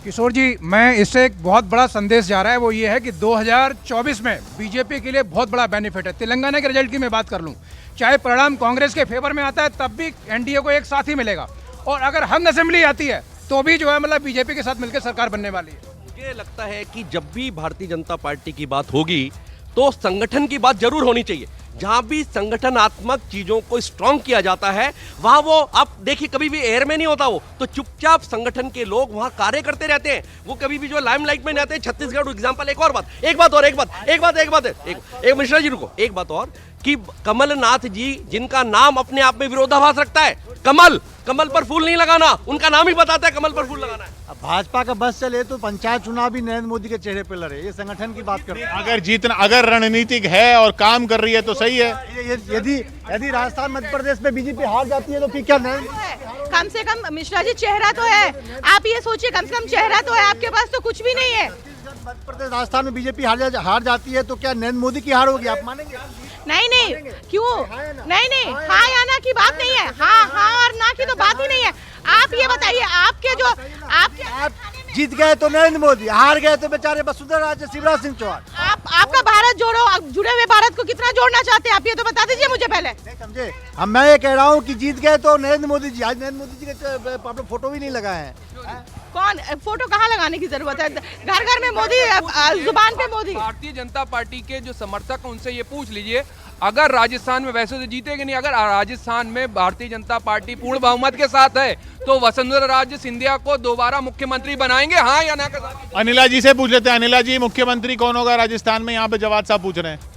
किशोर जी, मैं इससे एक बहुत बड़ा संदेश जा रहा है, वो ये है कि 2024 में बीजेपी के लिए बहुत बड़ा बेनिफिट है। तेलंगाना के रिजल्ट की मैं बात कर लूं, चाहे परिणाम कांग्रेस के फेवर में आता है तब भी एनडीए को एक साथ ही मिलेगा, और अगर हंग असेंबली आती है तो भी जो है मतलब बीजेपी के साथ मिलकर सरकार बनने वाली है। मुझे लगता है कि जब भी भारतीय जनता पार्टी की बात होगी तो संगठन की बात जरूर होनी चाहिए। जहां भी संगठनात्मक चीजों को स्ट्रांग किया जाता है वहां वो, आप देखिए, कभी भी एयर में नहीं होता, वो तो चुपचाप संगठन के लोग वहां कार्य करते रहते हैं। वो कभी भी जो लाइमलाइट में नहीं आते। छत्तीसगढ़ एग्जांपल, एक मिश्रा जी रुको, एक बात और कि कमलनाथ जी, जिनका नाम अपने आप में विरोधाभास रखता है, कमल पर फूल नहीं लगाना, उनका नाम ही बताता है कमल पर फूल लगाना है। अब भाजपा का बस चले तो पंचायत चुनाव भी नरेंद्र मोदी के चेहरे पे लड़े, ये संगठन की बात करते हैं। अगर रणनीतिक है और काम कर रही है तो सही है। यदि राजस्थान मध्य प्रदेश में बीजेपी हार जाती है तो फिर क्या कम से कम मिश्रा जी चेहरा तो है, आप ये सोचिए, कम से कम चेहरा तो है, आपके पास तो कुछ भी नहीं है। मध्य प्रदेश राजस्थान में बीजेपी हार जाती है तो क्या नरेंद्र मोदी की हार होगी, आप मानेंगे? नहीं, क्यों? नहीं, हाँ या ना की बात नहीं है, हाँ और ना की तो बात ही नहीं है। आप ये बताइए, आप जीत गए तो नरेंद्र मोदी, हार गए तो बेचारे वसुंधरा राजे, शिवराज सिंह चौहान। आपका भारत जोड़ो, जुड़े हुए भारत को कितना जोड़ना चाहते हैं आप, ये तो बता दीजिए मुझे पहले। नहीं समझे, मैं ये कह रहा हूँ कि जीत गए तो नरेंद्र मोदी जी, आज नरेंद्र मोदी जी के आपने फोटो भी नहीं लगाए हैं। कौन फोटो कहाँ लगाने की जरूरत है? घर घर में मोदी, जुबान पे मोदी। भारतीय जनता पार्टी के जो समर्थक हैं उनसे ये पूछ लीजिए, अगर राजस्थान में, वैसे तो जीतेगी नहीं, अगर राजस्थान में भारतीय जनता पार्टी पूर्ण बहुमत के साथ है तो वसुंधरा राजे सिंधिया को दोबारा मुख्यमंत्री बनाएंगे, हाँ या ना? अनिला जी से पूछ लेते हैं। अनिला जी, मुख्यमंत्री कौन होगा राजस्थान में? यहाँ पे जवाब साहब पूछ रहे हैं।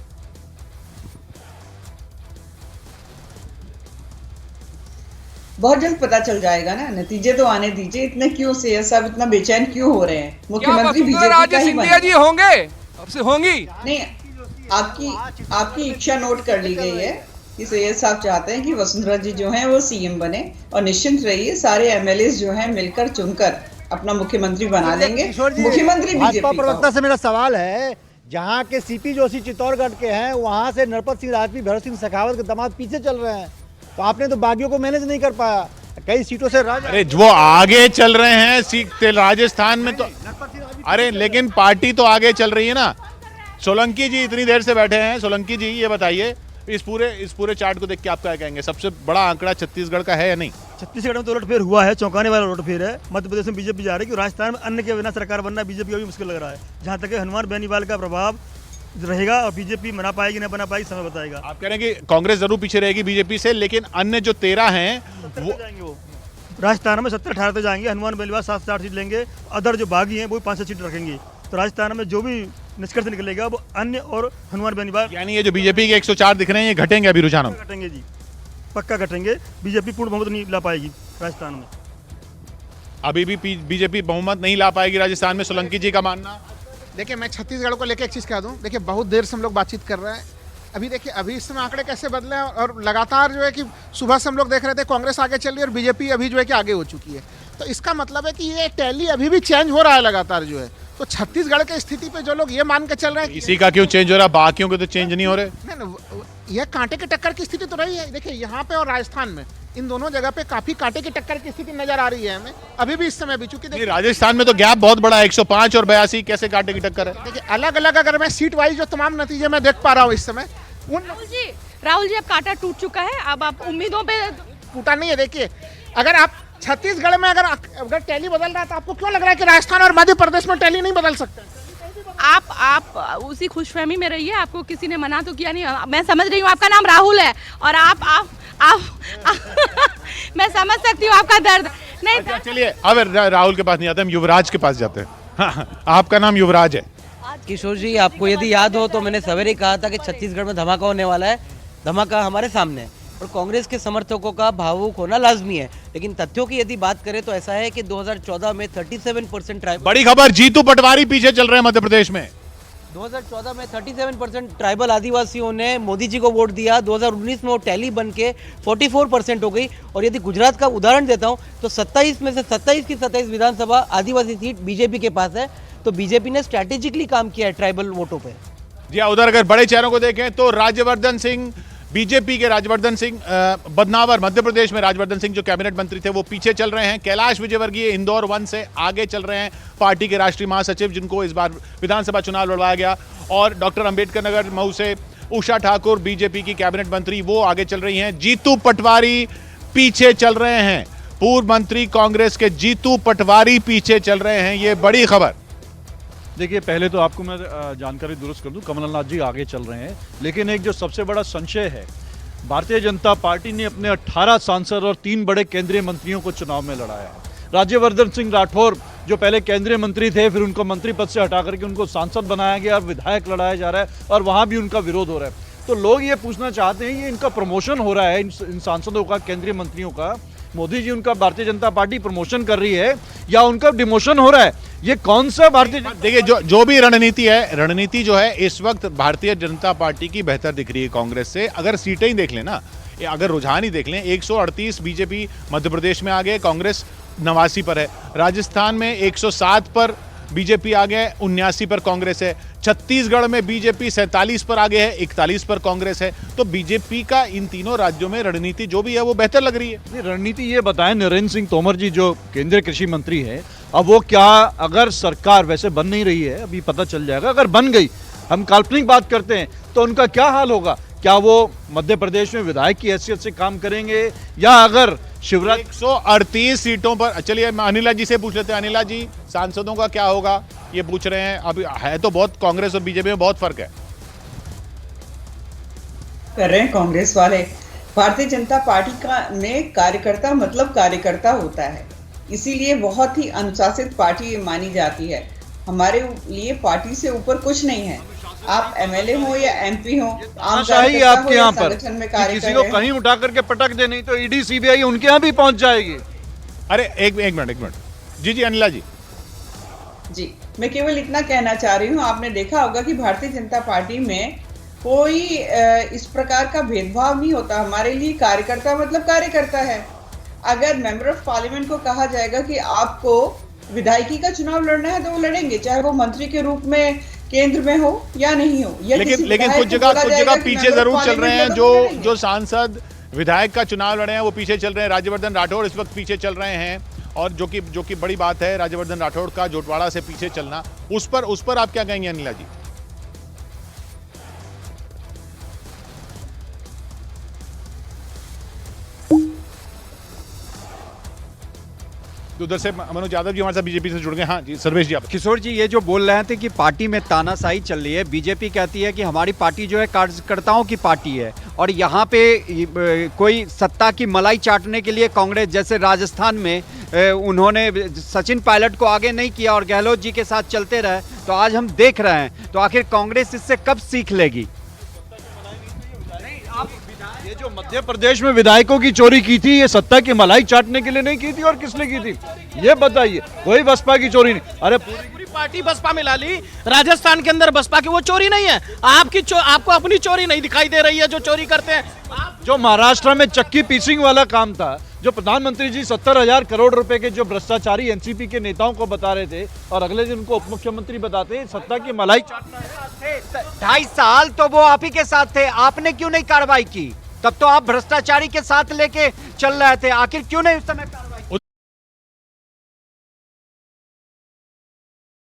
बहुत जल्द पता चल जाएगा ना, नतीजे तो आने दीजिए। इतने क्यों से सब इतना बेचैन क्यों हो रहे हैं? मुख्यमंत्री बीजेपी का ही सिंधिया जी होंगे, अब से होंगी नहीं। आपकी इच्छा नोट कर ली गई है कि सैयद साहब चाहते हैं कि वसुंधरा जी जो हैं वो सीएम बने, और निश्चिंत रहिए सारे एमएलए जो हैं मिलकर चुनकर अपना मुख्यमंत्री बना लेंगे। मुख्यमंत्री भाजपा प्रवक्ता से मेरा सवाल है, जहाँ के सीपी जोशी चित्तौड़गढ़ के हैं, वहाँ से नरपत सिंह राजवी, भरत सिंह शेखावत के दामाद पीछे चल रहे हैं, तो आपने तो बागियों को मैनेज नहीं कर पाया, कई सीटों से अरे वो आगे चल रहे हैं राजस्थान में तो, अरे लेकिन पार्टी तो आगे चल रही है ना। सोलंकी जी इतनी देर से बैठे हैं। सोलंकी जी, ये बताइए, इस पूरे चार्ट को देख के आप क्या कहेंगे? सबसे बड़ा आंकड़ा छत्तीसगढ़ का है या नहीं? छत्तीसगढ़ में तो उलटफेर हुआ है, चौंकाने वाला उलटफेर है। मध्य प्रदेश में बीजेपी जा रही है, राजस्थान में अन्य के बिना सरकार बनना बीजेपी का भी मुश्किल लग रहा है। जहाँ तक हनुमान बेनीवाल का प्रभाव रहेगा और बीजेपी बना पाएगी ना बना पाएगी, समय बताएगा। आप कह रहे हैं कि कांग्रेस जरूर पीछे रहेगी बीजेपी से, लेकिन अन्य जो 13 हैं वो जाएंगे, वो राजस्थान में 17-18 तक जाएंगे। हनुमान बेनीवाल 7 से 8 सीट लेंगे, अदर जो बागी हैं वो 5 सीट रखेंगे। तो राजस्थान में जो भी निष्कर्ष निकलेगा वो अन्य और हनुमान बेनीवाल, यानी ये जो बीजेपी के 104 दिख रहे हैं, ये घटेंगे अभी रुझानों? घटेंगे जी, पक्का घटेंगे। बीजेपी पूर्ण बहुमत नहीं ला पाएगी राजस्थान में। अभी भी बीजेपी बहुमत नहीं ला पाएगी राजस्थान में, सोलंकी जी का मानना? देखिए, मैं छत्तीसगढ़ को लेकर एक चीज़ कह दूं। देखिए, बहुत देर से हम लोग बातचीत कर रहे हैं। अभी देखिए, अभी इस समय आंकड़े कैसे बदले हैं, और लगातार जो है कि सुबह से हम लोग देख रहे थे कांग्रेस आगे चल रही है और बीजेपी अभी जो है कि आगे हो चुकी है। तो इसका मतलब है कि ये टैली अभी भी चेंज हो रहा है लगातार जो है। तो छत्तीसगढ़ की स्थिति पे जो लोग ये मान के चल रहे हैं, इसी का क्यों चेंज हो रहा है? बाकियों के तो चेंज नहीं हो रहे। नहीं, यह कांटे की टक्कर की स्थिति तो रही है। देखिए, यहाँ पे और राजस्थान में, इन दोनों जगह पे काफी कांटे की टक्कर की स्थिति नजर आ रही है हमें अभी भी इस समय भी। चूंकि राजस्थान में तो गैप बहुत बड़ा है, 105 और 82, कैसे कांटे की टक्कर है? देखिए, अलग अलग अगर मैं सीट वाइज जो तमाम नतीजे मैं देख पा रहा हूँ इस समय, राहुल जी अब कांटा टूट चुका है, अब आप उम्मीदों पे टूटा नहीं है। देखिए, अगर आप छत्तीसगढ़ में अगर टैली बदल रहा है तो आपको क्यों लग रहा है कि राजस्थान और मध्य प्रदेश में टैली नहीं बदल सकता? आप उसी खुशफहमी में रहिए, आपको किसी ने मना तो किया नहीं। मैं समझ रही हूँ आपका नाम राहुल है, और आप मैं समझ सकती हूँ आपका दर्द। नहीं अच्छा, चलिए अब राहुल के पास नहीं आते, हम युवराज के पास जाते हैं। आपका नाम युवराज है। किशोर जी, आपको यदि याद हो तो मैंने सवेरे कहा था कि छत्तीसगढ़ में धमाका होने वाला है। धमाका हमारे सामने है, और कांग्रेस के समर्थकों का भावुक होना लाजमी है, लेकिन तथ्यों की यदि बात करें तो ऐसा है कि 2014 में 37% ट्राइबल, बड़ी खबर, जीतू पटवारी पीछे चल रहे हैं मध्य प्रदेश में। 2014 में 37% ट्राइबल आदिवासियों ने मोदी जी को वोट दिया। 2019 में वो टैली बन के 44% हो गई। और यदि गुजरात का उदाहरण देता हूँ तो 27 में से 27 की 27 विधानसभा आदिवासी सीट बीजेपी के पास है। तो बीजेपी ने स्ट्रैटेजिकली काम किया है ट्राइबल वोटों पे। जी, उधर अगर बड़े चेहरों को देखें तो राज्यवर्धन सिंह बीजेपी के राजवर्धन सिंह बदनावर मध्य प्रदेश में राजवर्धन सिंह जो कैबिनेट मंत्री थे वो पीछे चल रहे हैं। कैलाश विजयवर्गीय इंदौर 1 से आगे चल रहे हैं, पार्टी के राष्ट्रीय महासचिव जिनको इस बार विधानसभा चुनाव लड़वाया गया। और डॉक्टर अंबेडकर नगर मऊ से उषा ठाकुर बीजेपी की कैबिनेट मंत्री वो आगे चल रही हैं। जीतू पटवारी पीछे चल रहे हैं, पूर्व मंत्री कांग्रेस के जीतू पटवारी पीछे चल रहे हैं, ये बड़ी खबर। देखिए, पहले तो आपको मैं जानकारी दुरुस्त कर दूं, कमलनाथ जी आगे चल रहे हैं, लेकिन एक जो सबसे बड़ा संशय है, भारतीय जनता पार्टी ने अपने 18 सांसद और 3 बड़े केंद्रीय मंत्रियों को चुनाव में लड़ाया है। राज्यवर्धन सिंह राठौर जो पहले केंद्रीय मंत्री थे, फिर उनको मंत्री पद से हटा करके उनको सांसद बनाया गया और विधायक लड़ाया जा रहा है, और वहाँ भी उनका विरोध हो रहा है। तो लोग ये पूछना चाहते हैं, ये इनका प्रमोशन हो रहा है इन सांसदों का, केंद्रीय मंत्रियों का, मोदी जी उनका भारतीय जनता पार्टी प्रमोशन कर रही है या उनका डिमोशन हो रहा है? ये कौन सा भारतीय? देखिए, जो भी रणनीति है, रणनीति जो है इस वक्त भारतीय जनता पार्टी की बेहतर दिख रही है कांग्रेस से। अगर सीटें ही देख लें ना, अगर रुझान ही देख लें, 138 बीजेपी मध्य प्रदेश में आ गए, कांग्रेस 89 पर है। राजस्थान में 107 पर बीजेपी आ गए, 79 पर कांग्रेस है। छत्तीसगढ़ में बीजेपी 47 पर आगे है, 41 पर कांग्रेस है। तो बीजेपी का इन तीनों राज्यों में रणनीति जो भी है वो बेहतर लग रही है। रणनीति ये बताएं, नरेंद्र सिंह तोमर जी जो केंद्रीय कृषि मंत्री है, अब वो क्या, अगर सरकार वैसे बन नहीं रही है, अभी पता चल जाएगा, अगर बन गई, हम काल्पनिक बात करते हैं, तो उनका क्या हाल होगा? क्या वो मध्य प्रदेश में विधायक की हैसियत से काम करेंगे, या अगर शिवराज 138 सीटों पर? चलिए अनिला जी से पूछ लेते हैं। अनिला जी, सांसदों का क्या होगा ये पूछ रहे हैं। अभी है तो बहुत, कांग्रेस और बीजेपी में बहुत फर्क है। कर रहे हैं कांग्रेस वाले। भारतीय जनता पार्टी का में कार्यकर्ता मतलब कार्यकर्ता होता है, इसीलिए बहुत ही अनुशासित पार्टी मानी जाती है। हमारे लिए पार्टी से ऊपर कुछ नहीं है। आप एमएलए हो या एमपी हो, आम कार्यकर्ता आपके यहाँ पर संगठन में कार्य किसी को कहीं उठा करके पटक दे, नहीं तो ईडी सीबीआई उनके यहाँ भी पहुंच जाएगी। अरे एक मिनट। जी अनिला जी। जी, मैं केवल इतना कहना चाह रही हूँ, आपने देखा होगा कि भारतीय जनता पार्टी में कोई इस प्रकार का भेदभाव नहीं होता। हमारे लिए कार्यकर्ता मतलब कार्यकर्ता है। अगर मेंबर ऑफ पार्लियामेंट को कहा जाएगा कि आपको विधायकी का चुनाव लड़ना है तो वो लड़ेंगे, चाहे वो मंत्री के रूप में केंद्र में हो या नहीं हो। लेकिन कुछ जगह पीछे जरूर चल रहे हैं। जो सांसद विधायक का चुनाव लड़े हैं वो पीछे चल रहे हैं। राज्यवर्धन राठौड़ इस वक्त पीछे चल रहे हैं, और जो कि बड़ी बात है, राज्यवर्धन राठौड़ का जोटवाड़ा से पीछे चलना, उस पर आप क्या कहेंगे अनिला जी? तो उधर से मनोज यादव जी हमारे साथ बीजेपी से जुड़ गए। हाँ जी, सर्वेश जी आप। किशोर जी, ये जो बोल रहे थे कि पार्टी में तानाशाही चल रही है, बीजेपी कहती है कि हमारी पार्टी जो है कार्यकर्ताओं की पार्टी है, और यहाँ पे कोई सत्ता की मलाई चाटने के लिए कांग्रेस, जैसे राजस्थान में उन्होंने सचिन पायलट को आगे नहीं किया और गहलोत जी के साथ चलते रहे, तो आज हम देख रहे हैं। तो आखिर कांग्रेस इससे कब सीख लेगी? ये जो मध्य प्रदेश में विधायकों की चोरी की थी, ये सत्ता की मलाई चाटने के लिए नहीं की थी, और किस लिए की थी ये बताइए? कोई बसपा की चोरी नहीं। अरे पूरी पार्टी बसपा में ला ली। राजस्थान के अंदर बसपा की वो चोरी नहीं है। आपको अपनी चोरी नहीं दिखाई दे रही है जो चोरी करते हैं। जो महाराष्ट्र में चक्की पीसिंग वाला काम था, जो प्रधानमंत्री जी 70,000 करोड़ रुपए के जो भ्रष्टाचारी एनसीपी के नेताओं को बता रहे थे, और अगले दिन उनको उप मुख्यमंत्री बताते हैं सत्ता की मलाई चाटना है। 2.5 साल तो वो आप ही के साथ थे, आपने क्यों नहीं कार्रवाई की? तब तो आप भ्रष्टाचारी के साथ लेके चल रहे थे, आखिर क्यों नहीं उस समय?